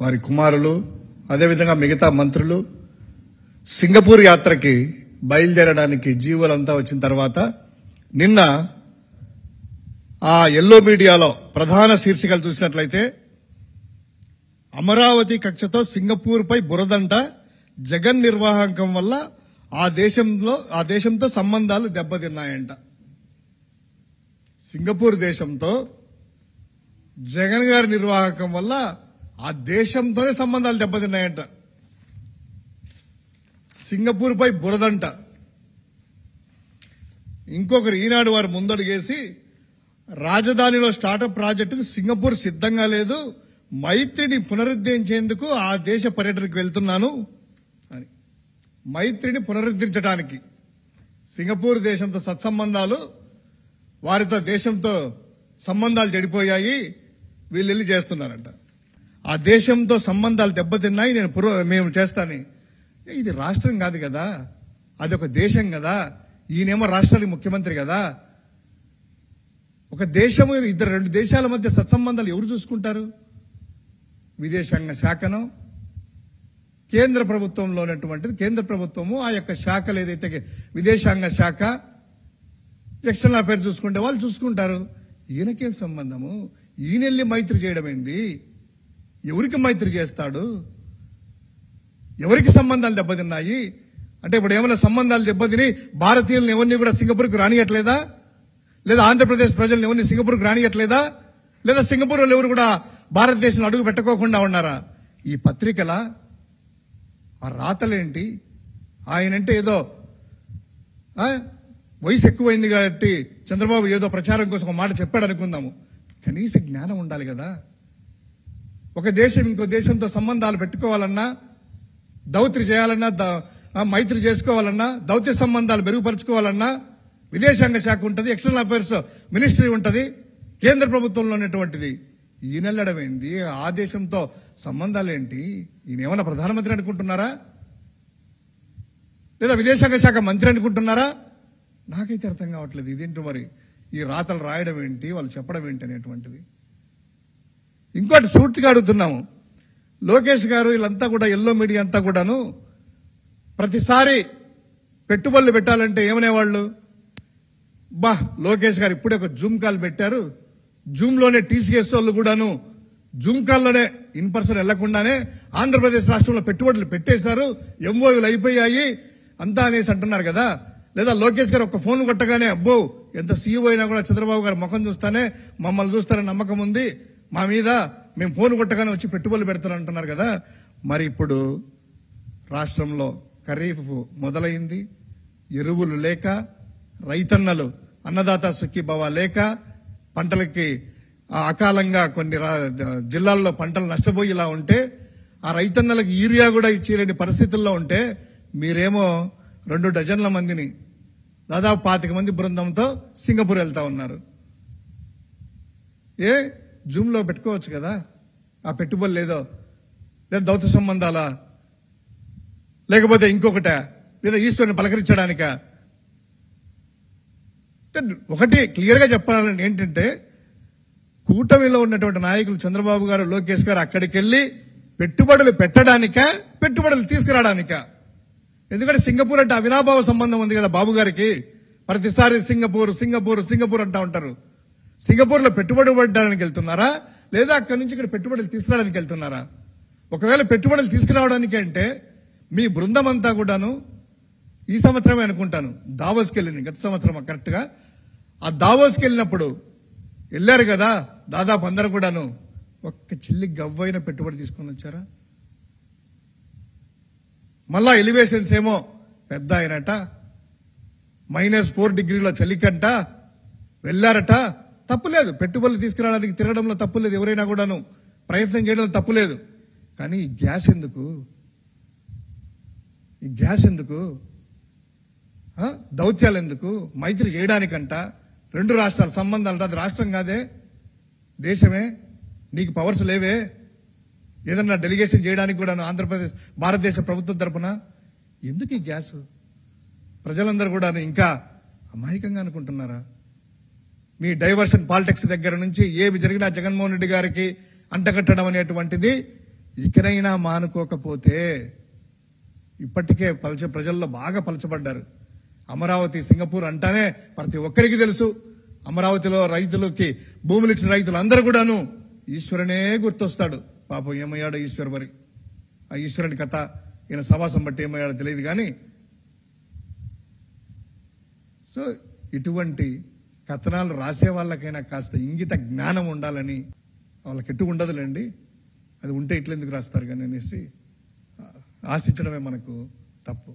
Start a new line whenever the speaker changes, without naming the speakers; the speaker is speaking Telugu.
వారి కుమారులు అదేవిధంగా మిగతా మంత్రులు సింగపూర్ యాత్రకి బయలుదేరడానికి జీవోలంతా వచ్చిన తర్వాత నిన్న ఆ ఎల్లో మీడియాలో ప్రధాన శీర్షికలు చూసినట్లయితే అమరావతి కక్షతో సింగపూర్పై బురదంట, జగన్ నిర్వాహకం వల్ల ఆ దేశంతో సంబంధాలు దెబ్బతిన్నాయంట. సింగపూర్ దేశంతో జగన్ గారి నిర్వాహకం వల్ల ఆ దేశంతోనే సంబంధాలు దెబ్బతిన్నాయంట. సింగపూర్పై బురదంట. ఇంకొకరు ఈనాడు వారు ముందడుగేసి రాజధానిలో స్టార్టప్ ప్రాజెక్టుకు సింగపూర్ సిద్ధంగా లేదు, మైత్రిని పునరుద్ధరించేందుకు ఆ దేశ పర్యటనకు వెళ్తున్నాను అని. మైత్రిని పునరుద్ధరించడానికి సింగపూర్ దేశంతో సత్సంబంధాలు, వారితో దేశంతో సంబంధాలు చెడిపోయాయి, వీళ్ళు వెళ్ళి చేస్తున్నారంట. ఆ దేశంతో సంబంధాలు దెబ్బతిన్నాయి, మేము చేస్తాను. ఇది రాష్ట్రం కాదు కదా, అది ఒక దేశం కదా. ఈయనేమో రాష్ట్రానికి ముఖ్యమంత్రి కదా. ఒక దేశము రెండు దేశాల మధ్య సత్సంబంధాలు ఎవరు చూసుకుంటారు? విదేశాంగ శాఖను, కేంద్ర ప్రభుత్వంలో ఉన్నటువంటిది కేంద్ర ప్రభుత్వము, ఆ యొక్క శాఖలు ఏదైతే విదేశాంగ శాఖ, ఎక్స్టర్నల్ అఫైర్ చూసుకుంటే వాళ్ళు చూసుకుంటారు. ఈయనకేం సంబంధము? ఈయనెళ్ళి మైత్రి చేయడం ఏంది? ఎవరికి మైత్రి చేస్తాడు? ఎవరికి సంబంధాలు దెబ్బతిన్నాయి అంటే ఇప్పుడు ఏమైనా సంబంధాలు దెబ్బతిని భారతీయులను ఎవరిని కూడా సింగపూర్కి రానియట్లేదా? లేదా ఆంధ్రప్రదేశ్ ప్రజలను ఎవరిని సింగపూర్కి రానియట్లేదా? లేదా సింగపూర్ వాళ్ళు ఎవరు కూడా భారతదేశంలో అడుగు పెట్టుకోకుండా ఉన్నారా? ఈ పత్రికల ఆ రాతలేంటి? ఆయనంటే ఏదో వయసు ఎక్కువైంది కాబట్టి చంద్రబాబు ఏదో ప్రచారం కోసం ఒక మాట చెప్పాడు అనుకుందాము. కనీస జ్ఞానం ఉండాలి కదా. ఒక దేశం ఇంకో దేశంతో సంబంధాలు పెట్టుకోవాలన్నా, దౌత్రి చేయాలన్నా, మైత్రి చేసుకోవాలన్నా, దౌత్య సంబంధాలు మెరుగుపరుచుకోవాలన్నా విదేశాంగ శాఖ ఉంటుంది, ఎక్స్టర్నల్ అఫైర్స్ మినిస్ట్రీ ఉంటుంది, కేంద్ర ప్రభుత్వంలో ఉన్నటువంటిది. ఈయనెల్లడమేంది? ఆ దేశంతో సంబంధాలేంటి? ఈయన ఏమన్నా ప్రధానమంత్రి అనుకుంటున్నారా? లేదా విదేశాంగ శాఖ మంత్రి అనుకుంటున్నారా? నాకైతే అర్థం కావట్లేదు. ఇదేంటి మరి ఈ రాతలు రాయడం ఏంటి, వాళ్ళు చెప్పడం ఏంటి అనేటువంటిది. ఇంకోటి సూటిగా అడుగుతున్నాము, లోకేష్ గారు వీళ్ళంతా కూడా ఎల్లో మీడియా అంతా కూడాను ప్రతిసారి పెట్టుబడులు పెట్టాలంటే ఏమనేవాళ్ళు? లోకేష్ గారు ఇప్పుడే ఒక జూమ్ కాల్ పెట్టారు, జూమ్ లోనే టీసీఎస్ వాళ్ళు కూడాను జూమ్ కాల్లోనే ఇన్ పర్సన్ వెళ్లకుండానే ఆంధ్రప్రదేశ్ రాష్ట్రంలో పెట్టుబడులు పెట్టేశారు, ఎంఓయూలు అయిపోయాయి అంతా అనేసి అంటున్నారు కదా. లేదా లోకేష్ గారు ఒక ఫోన్ కొట్టగానే అబ్బో ఎంత సీఈఓ అయినా కూడా చంద్రబాబు గారు ముఖం చూస్తానే మమ్మల్ని చూస్తారని నమ్మకం ఉంది మా మీద, మేము ఫోన్ కొట్టగానే వచ్చి పెట్టుబడులు పెడతారు అంటున్నారు కదా. మరి ఇప్పుడు రాష్ట్రంలో ఖరీఫ్ మొదలైంది, ఎరువులు లేక, రైతన్నలు అన్నదాత సుఖీభవ లేక, పంటలకి అకాలంగా కొన్ని జిల్లాల్లో పంటలు నష్టపోయేలా ఉంటే, ఆ రైతన్నలకు యూరియా కూడా ఇచ్చేలేని పరిస్థితుల్లో ఉంటే, మీరేమో 2 డజన్ల మందిని దాదాపు 25 మంది బృందంతో సింగపూర్ వెళ్తా ఉన్నారు. జూమ్ లో పెట్టుకోవచ్చు కదా ఆ పెట్టుబడులు, లేదా దౌత్య సంబంధాలా, లేకపోతే ఇంకొకట, లేదా ఈశ్వరుని పలకరించడానిక? ఒకటి క్లియర్ గా చెప్పాలంటే ఏంటంటే, కూటమిలో ఉన్నటువంటి నాయకులు చంద్రబాబు గారు, లోకేష్ గారు అక్కడికి వెళ్లి పెట్టుబడులు పెట్టడానిక, పెట్టుబడులు తీసుకురావడానిక? ఎందుకంటే సింగపూర్ అంటే అవినాభావ సంబంధం ఉంది కదా బాబు గారికి. ప్రతిసారి సింగపూర్ సింగపూర్ సింగపూర్ అంటా ఉంటారు. సింగపూర్ లో పెట్టుబడి పెట్టడానికి వెళ్తున్నారా, లేదా అక్కడి నుంచి ఇక్కడ పెట్టుబడులు తీసుకురావడానికి వెళ్తున్నారా? ఒకవేళ పెట్టుబడులు తీసుకురావడానికి అంటే మీ బృందం అంతా కూడాను ఈ సంవత్సరమే అనుకుంటాను దావోస్కి వెళ్ళింది, గత సంవత్సరం కరెక్ట్ గా. ఆ దావోస్కి వెళ్ళినప్పుడు వెళ్ళారు కదా, దాదాపు అందరూ కూడాను ఒక్క చిల్లి గవ్వైన పెట్టుబడి తీసుకొని వచ్చారా? మళ్ళా ఎలివేషన్స్ ఏమో పెద్ద అయినట, -4 డిగ్రీల చలికంట వెళ్లారట. తప్పులేదు, పెట్టుబడులు తీసుకురావడానికి తిరగడంలో తప్పులేదు, ఎవరైనా కూడాను ప్రయత్నం చేయడంలో తప్పులేదు. కానీ ఈ గ్యాస్ ఎందుకు? ఈ గ్యాస్ ఎందుకు? దౌత్యాలు ఎందుకు? మైత్రి చేయడానికంట. 2 రాష్ట్రాల సంబంధాలు, అది రాష్ట్రం కాదే, దేశమే. నీకు పవర్స్ లేవే ఏదన్నా డెలిగేషన్ చేయడానికి కూడా ఆంధ్రప్రదేశ్ భారతదేశ ప్రభుత్వం తరఫున? ఎందుకు ఈ గ్యాస్? ప్రజలందరూ కూడా ఇంకా అమాయకంగా అనుకుంటున్నారా? మీ డైవర్షన్ పాలిటిక్స్ దగ్గర నుంచి ఏవి జరిగినా జగన్మోహన్ రెడ్డి గారికి అంటగట్టడం అనేటువంటిది ఇకనైనా మానుకోకపోతే ఇప్పటికే ప్రజల్లో బాగా పలచబడ్డారు. అమరావతి సింగపూర్ అంటానే ప్రతి ఒక్కరికి తెలుసు. అమరావతిలో రైతులకి భూములు ఇచ్చిన రైతులందరూ కూడాను ఈశ్వరునే గుర్తొస్తాడు. పాపం ఏమయ్యాడో ఈశ్వర్ మరి, ఆ ఈశ్వరుని కథ ఈయన సవాసం బట్టి ఏమయ్యాడో తెలియదు. కానీ సో ఇటువంటి కథనాలు రాసే వాళ్ళకైనా కాస్త ఇంగిత జ్ఞానం ఉండాలని, వాళ్ళకి ఎటు ఉండదులేండి, అది ఉంటే ఇట్లెందుకు రాస్తారు కానీ అనేసి ఆశించడమే మనకు తప్పు.